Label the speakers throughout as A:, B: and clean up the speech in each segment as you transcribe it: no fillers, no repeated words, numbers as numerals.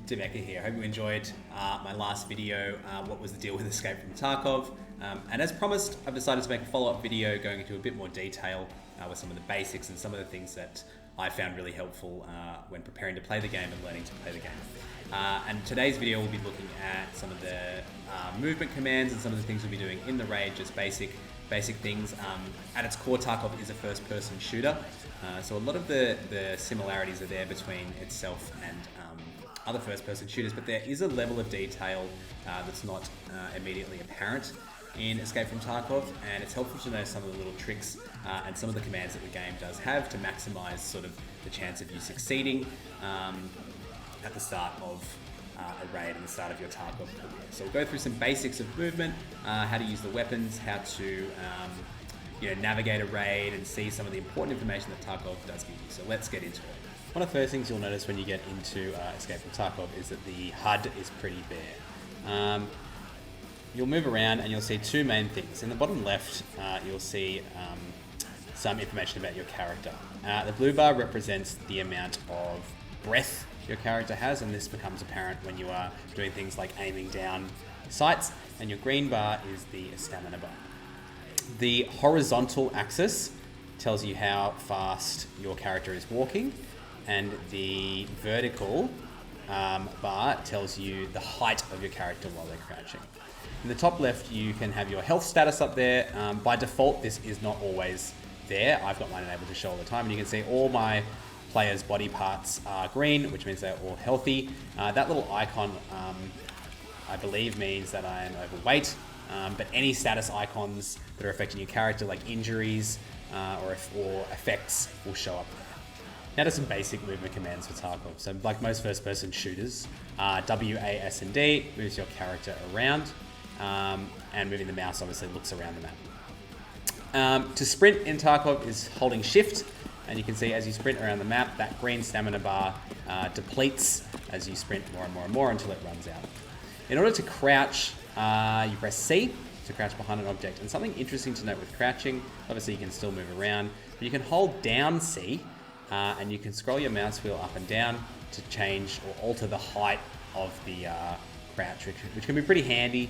A: Demeka here. Hope you enjoyed my last video, what was the deal with Escape from Tarkov. And as promised, I've decided to make a follow-up video going into a bit more detail with some of the basics and some of the things that I found really helpful when preparing to play the game and learning to play the game. And today's video will be looking at some of the movement commands and some of the things we'll be doing in the raid, just basic things. At its core, Tarkov is a first-person shooter, so a lot of the similarities are there between itself and other first-person shooters, but there is a level of detail that's not immediately apparent in Escape from Tarkov, and it's helpful to know some of the little tricks and some of the commands that the game does have to maximize sort of the chance of you succeeding at the start of a raid and the start of your Tarkov career. So we'll go through some basics of movement, how to use the weapons, how to navigate a raid, and see some of the important information that Tarkov does give you. So let's get into it. One of the first things you'll notice when you get into Escape from Tarkov is that the HUD is pretty bare. You'll move around and you'll see two main things. In the bottom left, you'll see some information about your character. The blue bar represents the amount of breath your character has, and this becomes apparent when you are doing things like aiming down sights, and your green bar is the stamina bar. The horizontal axis tells you how fast your character is walking, and the vertical bar tells you the height of your character while they're crouching. In the top left, you can have your health status up there. By default, this is not always there. I've got mine enabled to show all the time, and you can see all my players' body parts are green, which means they're all healthy. That little icon, I believe, means that I am overweight, but any status icons that are affecting your character, like injuries or effects, will show up there. Now to some basic movement commands for Tarkov. So like most first-person shooters, W, A, S, and D moves your character around, and moving the mouse obviously looks around the map. To sprint in Tarkov is holding Shift, and you can see as you sprint around the map, that green stamina bar depletes as you sprint more and more and more until it runs out. In order to crouch, you press C to crouch behind an object. And something interesting to note with crouching, obviously you can still move around, but you can hold down C, and you can scroll your mouse wheel up and down to change or alter the height of the crouch, which can be pretty handy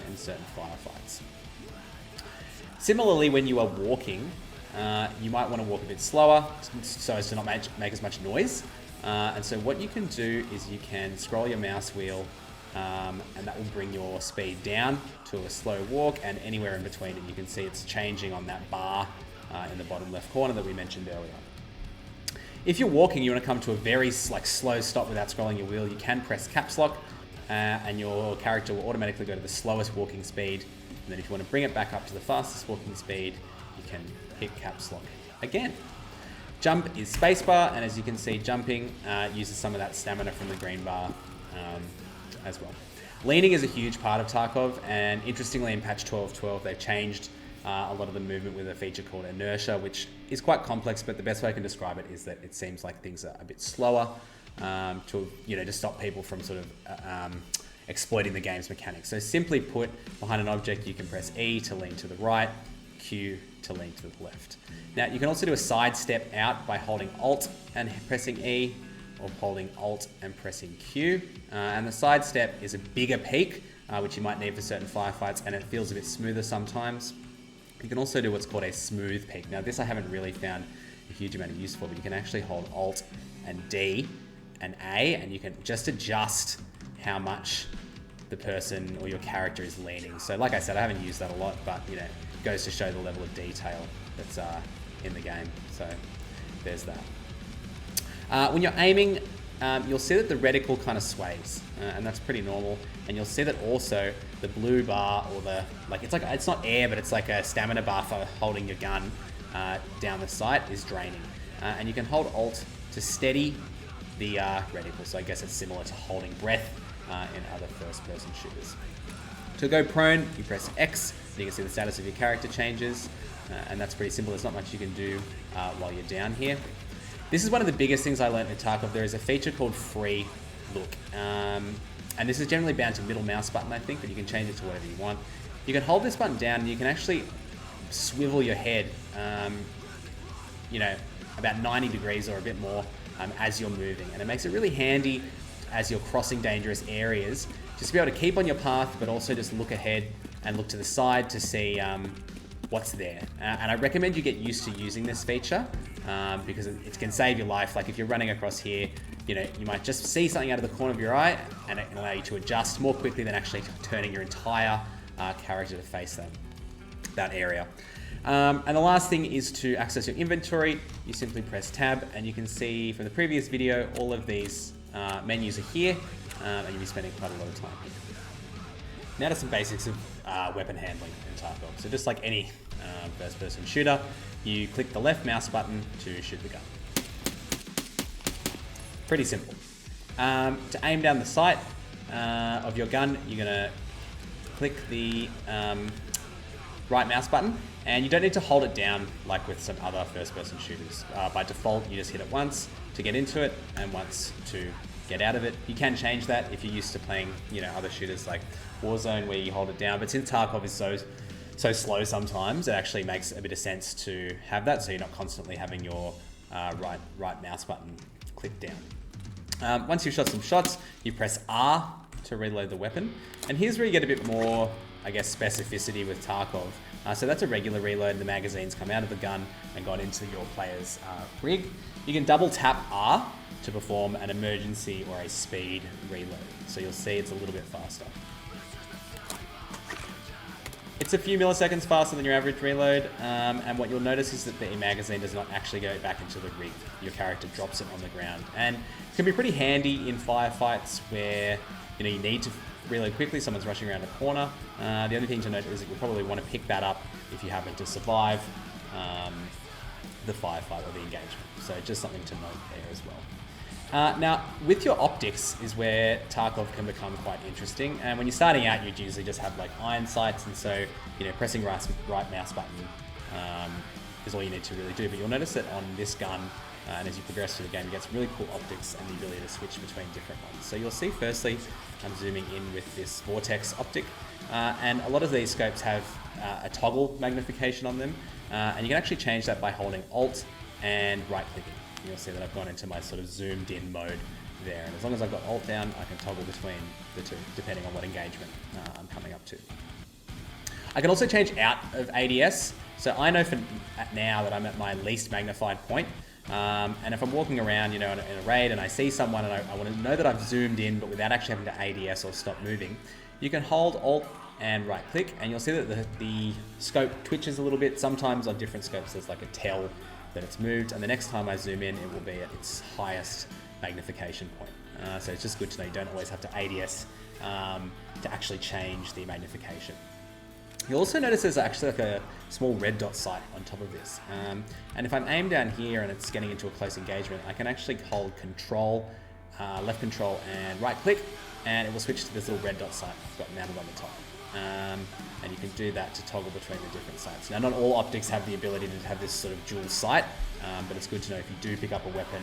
A: in certain firefights. Similarly, when you are walking, you might want to walk a bit slower so as to not make as much noise. And so what you can do is you can scroll your mouse wheel, and that will bring your speed down to a slow walk, and anywhere in between it, you can see it's changing on that bar in the bottom left corner that we mentioned earlier. If you're walking, you want to come to a very slow stop without scrolling your wheel, you can press caps lock, and your character will automatically go to the slowest walking speed. And then if you want to bring it back up to the fastest walking speed, you can hit caps lock again. Jump is spacebar, and as you can see, jumping uses some of that stamina from the green bar as well. Leaning is a huge part of Tarkov, and interestingly in patch 12.12 they've changed a lot of the movement with a feature called inertia, which is quite complex, but the best way I can describe it is that it seems like things are a bit slower to stop people from sort of exploiting the game's mechanics. So simply put, behind an object you can press E to lean to the right, Q to lean to the left. Now you can also do a side step out by holding Alt and pressing E, or holding Alt and pressing Q. And the side step is a bigger peak, which you might need for certain firefights, and it feels a bit smoother sometimes. You can also do what's called a smooth peak. Now this I haven't really found a huge amount of use for, but you can actually hold Alt and D and A, and you can just adjust how much the person or your character is leaning. So like I said, I haven't used that a lot, but it goes to show the level of detail that's in the game. So there's that. When you're aiming, you'll see that the reticle kind of sways, and that's pretty normal. And you'll see that also the blue bar, or it's not air, but it's like a stamina bar for holding your gun down the sight, is draining. And you can hold Alt to steady the reticle. So I guess it's similar to holding breath in other first-person shooters. To go prone, you press X, and you can see the status of your character changes, and that's pretty simple. There's not much you can do while you're down here. This is one of the biggest things I learned in Tarkov. There is a feature called free look, and this is generally bound to middle mouse button, I think, but you can change it to whatever you want. You can hold this button down, and you can actually swivel your head, about 90 degrees or a bit more as you're moving, and it makes it really handy as you're crossing dangerous areas, just to be able to keep on your path, but also just look ahead and look to the side to see what's there. And I recommend you get used to using this feature because it can save your life. Like if you're running across here, you might just see something out of the corner of your eye and it can allow you to adjust more quickly than actually turning your entire character to face that area. And the last thing is to access your inventory. You simply press tab and you can see from the previous video, all of these menus are here and you'll be spending quite a lot of time here. Now to some basics of weapon handling in Tarkov. So just like any first-person shooter, you click the left mouse button to shoot the gun. Pretty simple. To aim down the sight of your gun, you're gonna click the right mouse button, and you don't need to hold it down like with some other first-person shooters. By default, you just hit it once to get into it and once to get out of it. You can change that if you're used to playing, other shooters like Warzone where you hold it down. But since Tarkov is so slow sometimes, it actually makes a bit of sense to have that, so you're not constantly having your right mouse button clicked down. Once you've shot some shots, you press R to reload the weapon, and here's where you get a bit more, I guess, specificity with Tarkov. So that's a regular reload. The magazine's come out of the gun and gone into your player's rig. You can double tap R to perform an emergency or a speed reload. So you'll see it's a little bit faster. It's a few milliseconds faster than your average reload, and what you'll notice is that the magazine does not actually go back into the rig. Your character drops it on the ground, and it can be pretty handy in firefights where you need to reload quickly, someone's rushing around a corner. The only thing to note is that you'll probably want to pick that up if you happen to survive the firefight or the engagement. So just something to note there as well. Now, with your optics is where Tarkov can become quite interesting. And when you're starting out, you'd usually just have like iron sights, and so pressing right mouse button is all you need to really do. But you'll notice that on this gun, and as you progress through the game, you get some really cool optics and the ability to switch between different ones. So you'll see, firstly, I'm zooming in with this vortex optic, and a lot of these scopes have a toggle magnification on them, and you can actually change that by holding Alt and right-clicking. You'll see that I've gone into my sort of zoomed-in mode there, and as long as I've got Alt down, I can toggle between the two, depending on what engagement I'm coming up to. I can also change out of ADS, so I know for now that I'm at my least magnified point. And if I'm walking around, in a raid and I see someone and I want to know that I've zoomed in, but without actually having to ADS or stop moving, you can hold Alt and right click, and you'll see that the scope twitches a little bit. Sometimes on different scopes, there's like a tell that it's moved, and the next time I zoom in, it will be at its highest magnification point. So it's just good to know you don't always have to ADS to actually change the magnification. You'll also notice there's actually like a small red dot sight on top of this. And if I'm aimed down here and it's getting into a close engagement, I can actually hold Control, left Control and right click, and it will switch to this little red dot sight I've got mounted on the top. And you can do that to toggle between the different sights. Now, not all optics have the ability to have this sort of dual sight, but it's good to know if you do pick up a weapon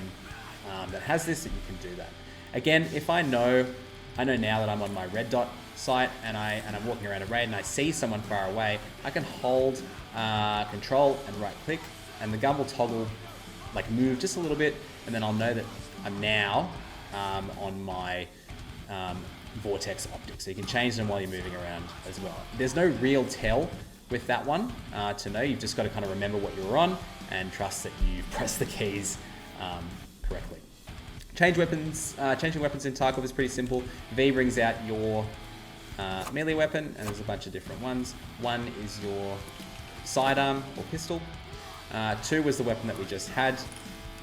A: that has this, that you can do that. Again, if I know now that I'm on my red dot sight and I'm walking around a raid and I see someone far away, I can hold Control and right click, and the gun will toggle, like move just a little bit, and then I'll know that I'm now on my vortex optic. So you can change them while you're moving around as well. There's no real tell with that one to know. You've just got to kind of remember what you're on and trust that you press the keys correctly. Changing weapons in Tarkov is pretty simple. V brings out your melee weapon, and there's a bunch of different ones. 1 is your sidearm or pistol. 2 was the weapon that we just had,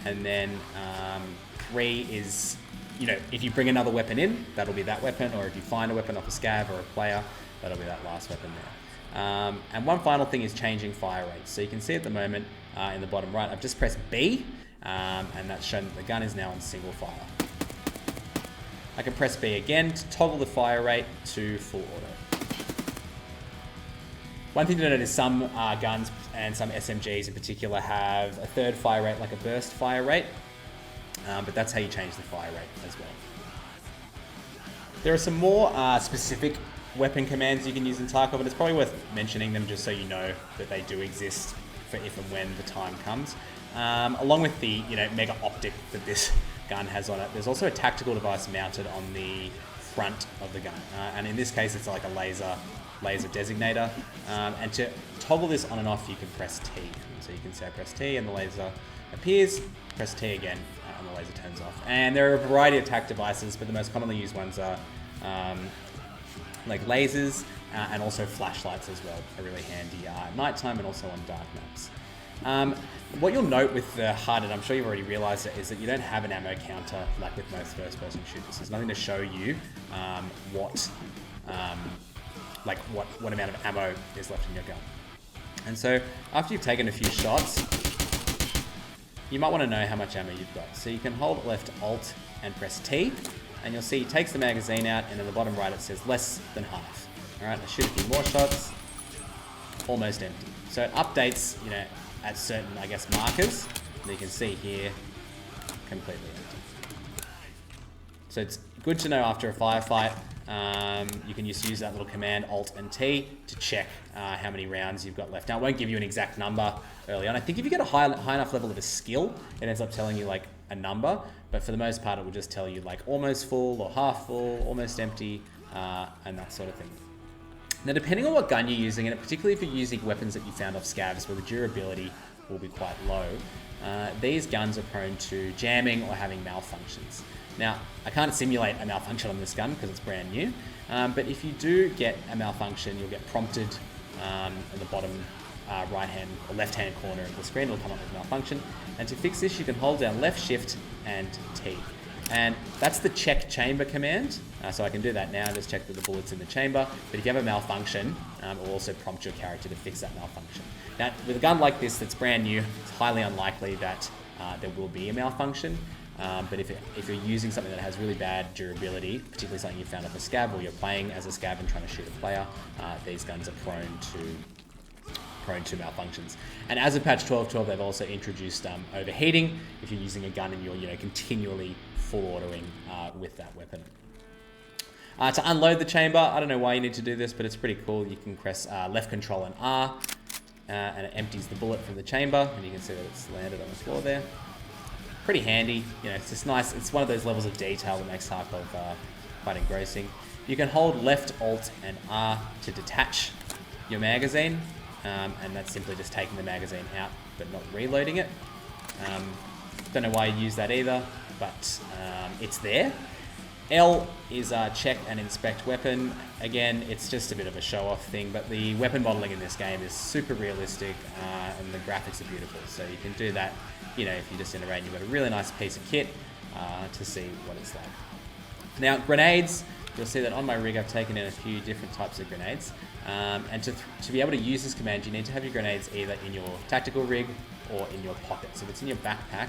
A: and then 3 is, if you bring another weapon in, that'll be that weapon, or if you find a weapon off a scav or a player, that'll be that last weapon there. And one final thing is changing fire rates. So you can see at the moment in the bottom right, I've just pressed B, and that's shown that the gun is now on single fire. I can press B again to toggle the fire rate to full auto. One thing to note is some guns and some SMGs in particular have a third fire rate, like a burst fire rate, but that's how you change the fire rate as well. There are some more specific weapon commands you can use in Tarkov, and it's probably worth mentioning them just so you know that they do exist for if and when the time comes. Along with the mega optic that this gun has on it. There's also a tactical device mounted on the front of the gun, and in this case it's like a laser designator, and to toggle this on and off you can press T. So you can say press T and the laser appears, press T again and the laser turns off. And there are a variety of tac devices, but the most commonly used ones are like lasers, and also flashlights as well are really handy at nighttime and also on dark maps. What you'll note with the HUD, and I'm sure you've already realized it, is that you don't have an ammo counter like with most first-person shooters. There's nothing to show you what amount of ammo is left in your gun. And so after you've taken a few shots, you might want to know how much ammo you've got. So you can hold left Alt and press T, and you'll see it takes the magazine out, and in the bottom right it says less than half. All right, I shoot a few more shots, almost empty. So it updates, at certain, markers. And you can see here, completely empty. So it's good to know after a firefight. You can just use that little command Alt and T to check how many rounds you've got left. Now it won't give you an exact number early on. I think if you get a high enough level of a skill, it ends up telling you a number, but for the most part it will just tell you almost full or half full, almost empty, and that sort of thing. Now depending on what gun you're using, and particularly if you're using weapons that you found off scavs where the durability will be quite low, these guns are prone to jamming or having malfunctions. Now, I can't simulate a malfunction on this gun because it's brand new, but if you do get a malfunction, you'll get prompted in the bottom right-hand or left-hand corner of the screen. It'll come up with malfunction. And to fix this, you can hold down left shift and T. And that's the check chamber command. So I can do that now, just check that the bullet's in the chamber. But if you have a malfunction, it will also prompt your character to fix that malfunction. Now, with a gun like this that's brand new, it's highly unlikely that there will be a malfunction. But if you're using something that has really bad durability, particularly something you found off a scav, or you're playing as a scav and trying to shoot a player, these guns are prone to malfunctions. And as of patch 12.12, they've also introduced overheating if you're using a gun and you're continually full autoing with that weapon. To unload the chamber, I don't know why you need to do this, but it's pretty cool. You can press left control and R, and it empties the bullet from the chamber, and you can see that it's landed on the floor there. Pretty handy, it's just nice. It's one of those levels of detail that makes Tarkov quite engrossing. You can hold left Alt and R to detach your magazine, and that's simply just taking the magazine out but not reloading it. Don't know why you use that either, but it's there. L is check and inspect weapon. Again, it's just a bit of a show-off thing, but the weapon modeling in this game is super realistic, and the graphics are beautiful. So you can do that, if you're just in a raid and you've got a really nice piece of kit to see what it's like. Now, grenades, you'll see that on my rig I've taken in a few different types of grenades. And to be able to use this command, you need to have your grenades either in your tactical rig or in your pocket. So if it's in your backpack,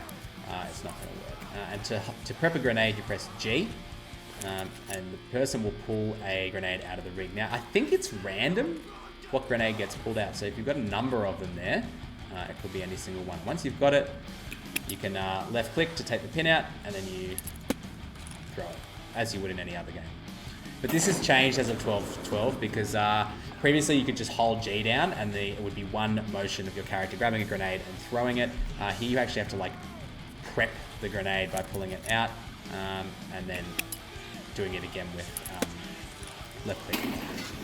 A: it's not going to work. And to prep a grenade, you press G, and the person will pull a grenade out of the rig. Now, I think it's random what grenade gets pulled out. So if you've got a number of them there, it could be any single one. Once you've got it, you can left click to take the pin out, and then you throw it, as you would in any other game. But this has changed as of 12.12 because previously you could just hold G down and it would be one motion of your character grabbing a grenade and throwing it. Here you actually have to prep the grenade by pulling it out and then doing it again with left click.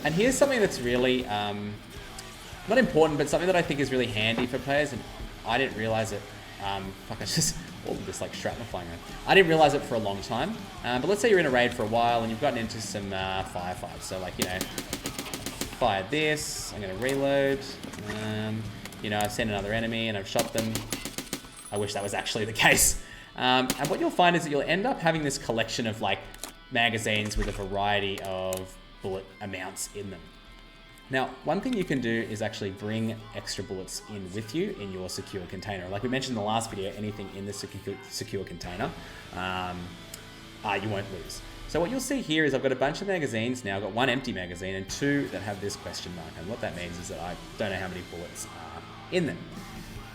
A: And here's something that's really not important, but something that I think is really handy for players, and I didn't realize it. All of this shrapnel flying around. I didn't realize it for a long time, but let's say you're in a raid for a while and you've gotten into some firefights. So fired this, I'm gonna reload. I've seen another enemy and I've shot them. I wish that was actually the case. And what you'll find is that you'll end up having this collection of magazines with a variety of bullet amounts in them. Now, one thing you can do is actually bring extra bullets in with you in your secure container. Like we mentioned in the last video, anything in the secure container, you won't lose. So what you'll see here is I've got a bunch of magazines now. I've got one empty magazine and two that have this question mark. And what that means is that I don't know how many bullets are in them.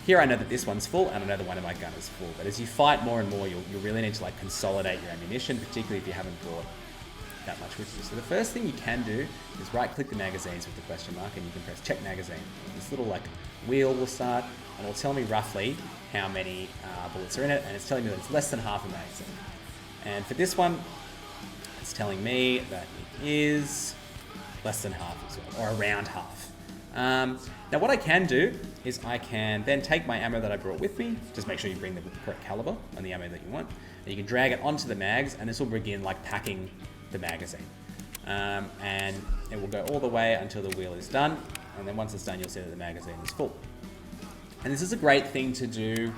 A: Here I know that this one's full, and I know the one in my gun is full. But as you fight more and more, you'll really need to consolidate your ammunition, particularly if you haven't brought that much with you. So the first thing you can do is right-click the magazines with the question mark, and you can press check magazine. This little like wheel will start, and it'll tell me roughly how many bullets are in it, and it's telling me that it's less than half a magazine. And for this one, it's telling me that it is less than half as well, or around half. Now what I can do is I can then take my ammo that I brought with me, just make sure you bring the correct caliber and the ammo that you want, and you can drag it onto the mags, and this will begin like packing the magazine. And it will go all the way until the wheel is done, and then once it's done, you'll see that the magazine is full. And this is a great thing to do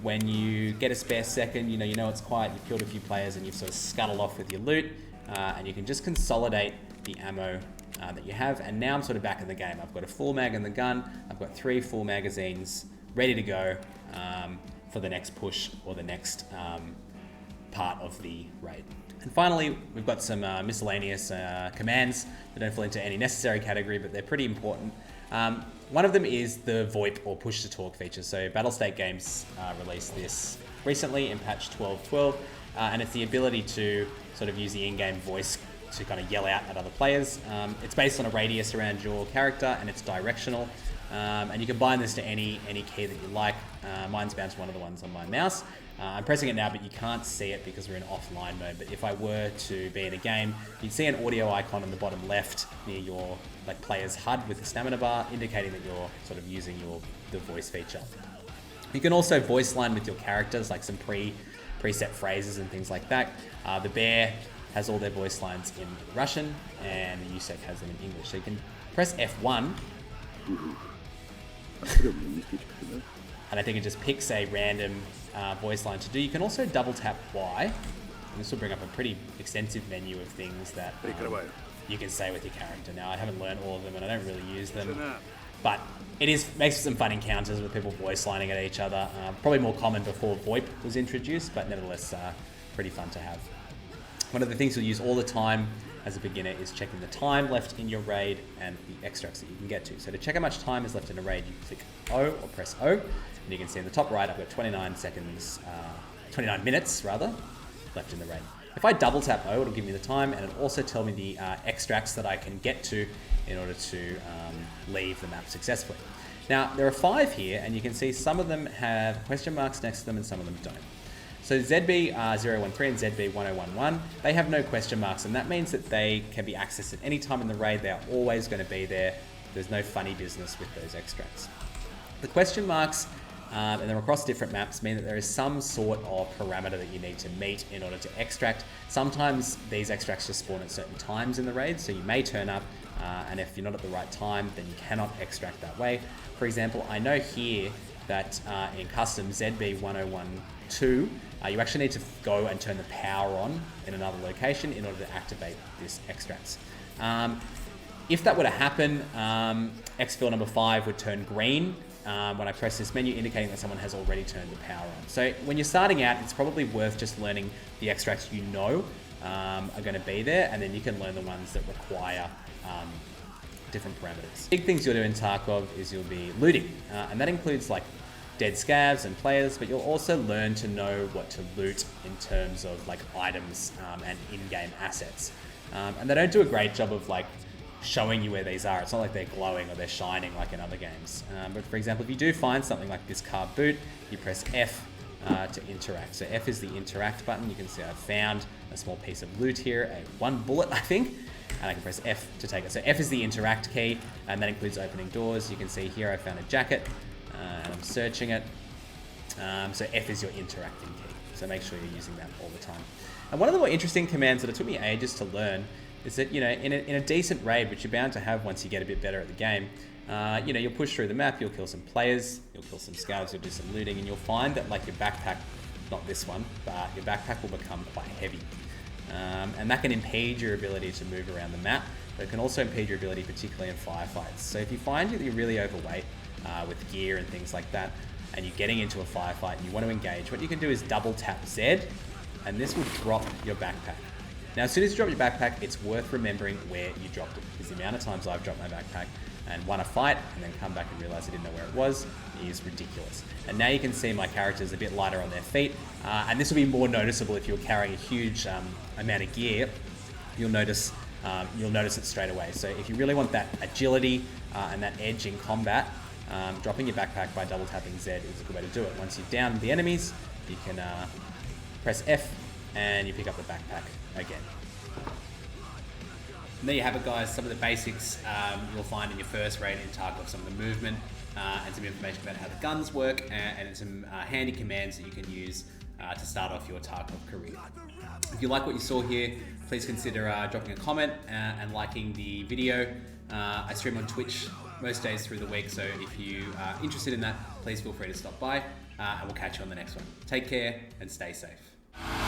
A: when you get a spare second, you know it's quiet, you've killed a few players and you've sort of scuttled off with your loot, and you can just consolidate the ammo that you have. And now I'm sort of back in the game. I've got a full mag in the gun, I've got 3 full magazines ready to go for the next push or the next part of the raid. And finally, we've got some miscellaneous commands that don't fall into any necessary category, but they're pretty important. One of them is the VoIP or push to talk feature. So Battlestate Games released this recently in patch 12.12, and it's the ability to sort of use the in-game voice to kind of yell out at other players. It's based on a radius around your character, and it's directional. And you can bind this to any key that you like. Mine's bound to one of the ones on my mouse. I'm pressing it now, but you can't see it because we're in offline mode. But if I were to be in a game, you'd see an audio icon in the bottom left near your player's HUD with the stamina bar, indicating that you're sort of using the voice feature. You can also voice line with your characters, like some preset phrases and things like that. The Bear has all their voice lines in Russian, and the USEC has them in English. So you can press F1, and I think it just picks a random voice line to do. You can also double tap Y, and this will bring up a pretty extensive menu of things that you can say with your character. Now, I haven't learned all of them, and I don't really use them, but it makes for some fun encounters with people voice lining at each other. Probably more common before VoIP was introduced, but nevertheless pretty fun to have. One of the things you'll use all the time as a beginner is checking the time left in your raid and the extracts that you can get to. So to check how much time is left in a raid, you click O or press O, and you can see in the top right, I've got 29 minutes left in the raid. If I double tap O, it'll give me the time, and it'll also tell me the extracts that I can get to in order to leave the map successfully. Now, there are 5 here, and you can see some of them have question marks next to them and some of them don't. So ZB013 and ZB1011, they have no question marks, and that means that they can be accessed at any time in the raid. They are always going to be there. There's no funny business with those extracts. The question marks, and they're across different maps, mean that there is some sort of parameter that you need to meet in order to extract. Sometimes these extracts just spawn at certain times in the raid, so you may turn up, and if you're not at the right time, then you cannot extract that way. For example, I know here that in custom ZB1012, you actually need to go and turn the power on in another location in order to activate this extracts. If that were to happen, exfil number 5 would turn green when I press this menu, indicating that someone has already turned the power on. So when you're starting out, it's probably worth just learning the extracts you know are going to be there, and then you can learn the ones that require different parameters. Big things you'll do in Tarkov is you'll be looting, and that includes like dead scavs and players, but you'll also learn to know what to loot in terms of like items and in-game assets. And they don't do a great job of like showing you where these are. It's not like they're glowing or they're shining like in other games. But for example, if you do find something like this car boot, you press F to interact. So F is the interact button. You can see I've found a small piece of loot here, one bullet I think, and I can press F to take it. So F is the interact key, and that includes opening doors. You can see here I found a jacket, and I'm searching it. So F is your interacting key. So make sure you're using that all the time. And one of the more interesting commands that it took me ages to learn is that, you know, in a decent raid, which you're bound to have once you get a bit better at the game, you know, you'll push through the map, you'll kill some players, you'll kill some scouts, you'll do some looting, and you'll find that like your backpack, not this one, but your backpack will become quite heavy. And that can impede your ability to move around the map, but it can also impede your ability, particularly in firefights. So if you find that you're really overweight with gear and things like that, and you're getting into a firefight and you want to engage, what you can do is double tap Z, and this will drop your backpack. Now, as soon as you drop your backpack, it's worth remembering where you dropped it, because the amount of times I've dropped my backpack and won a fight and then come back and realize I didn't know where it was is ridiculous. And now you can see my character's a bit lighter on their feet, and this will be more noticeable if you're carrying a huge amount of gear you'll notice it straight away. So if you really want that agility and that edge in combat, dropping your backpack by double tapping Z is a good way to do it. Once you've downed the enemies, you can press F and you pick up the backpack again. And there you have it, guys. Some of the basics you'll find in your first raid in Tarkov, some of the movement and some information about how the guns work and some handy commands that you can use to start off your Tarkov career. If you like what you saw here, please consider dropping a comment and liking the video. I stream on Twitch most days through the week, so if you are interested in that, please feel free to stop by and we'll catch you on the next one. Take care and stay safe.